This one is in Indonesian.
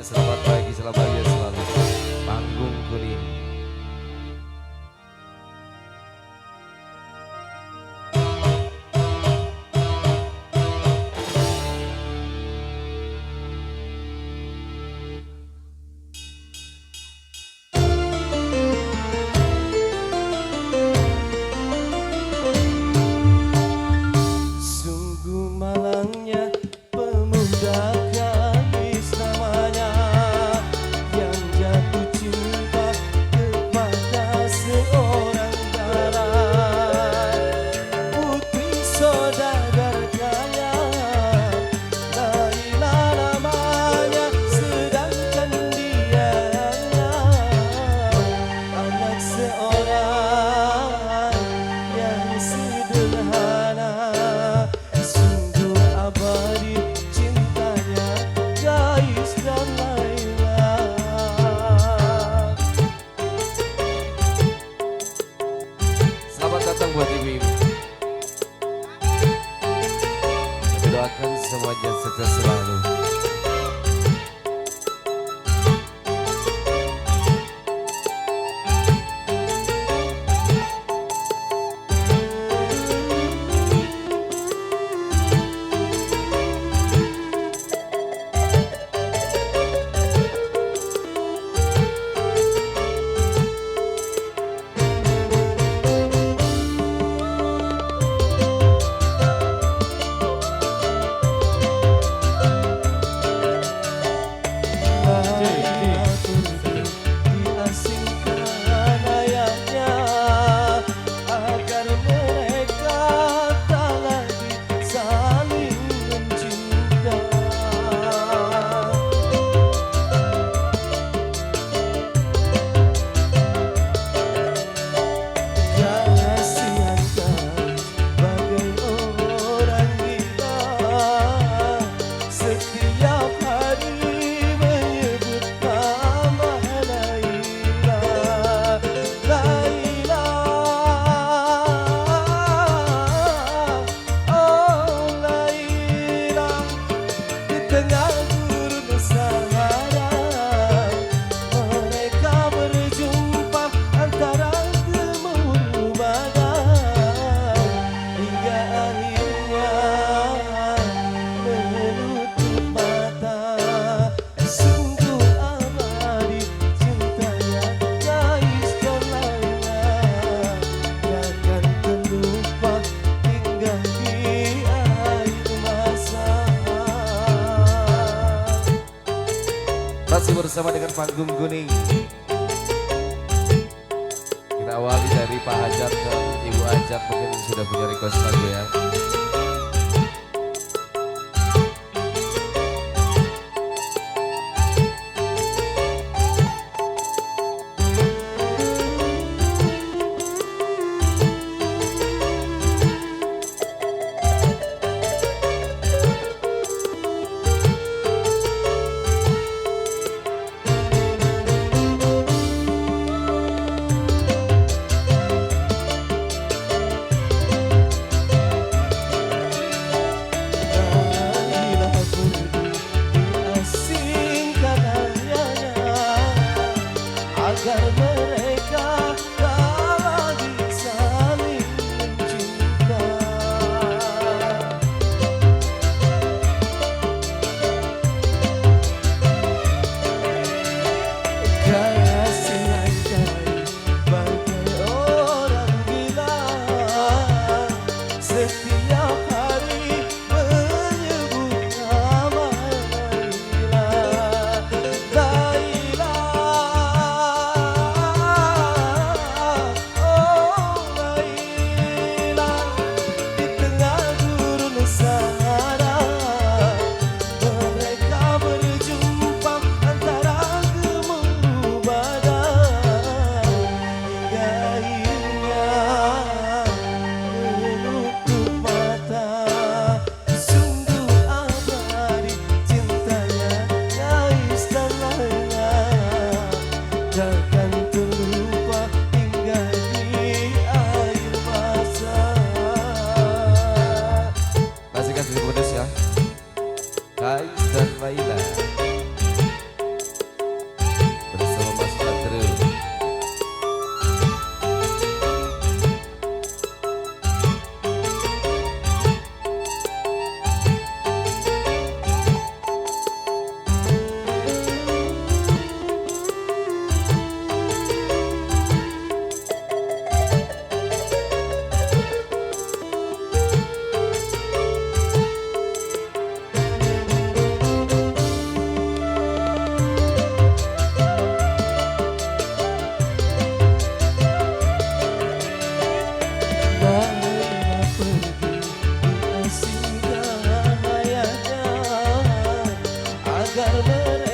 semuanya, selamat pagi, selamat bahagia selalu. Panggung Kuning. Sungguh malangnya pemuda gadis namanya yang jatuh cinta kepada seorang darah putri saudagar kaya Laila namanya, sedangkan dia anak seorang yang sederhana. Sungguh abadi cintanya Gais dan Laila. Selamat datang buat ibu-ibu. Doakan semuanya sukses selalu. Diasingkan ayahnya agar mereka tak lagi saling mencinta. Kasihankan bagai orang gila, setiap hari menyebut nama Laila, Laila, oh Laila. Di tengah gurun Sahara mereka berjumpa antara gemuruh badai hingga akhirnya menutup mata. Sungguh abadi cintanya Gais dan Laila, takkan terlupa hingga di akhir masa. Masih bersama dengan Panggung Kuning. Kita awali dari Pak Hajar ke Ibu Hajar, mungkin sudah punya request lagu ya. Laila pergi diasingkan ayahnya agar mereka tak lagi saling mencinta. Kasihankan bagai orang gila, setiap hari menyebut nama Laila, Laila, mereka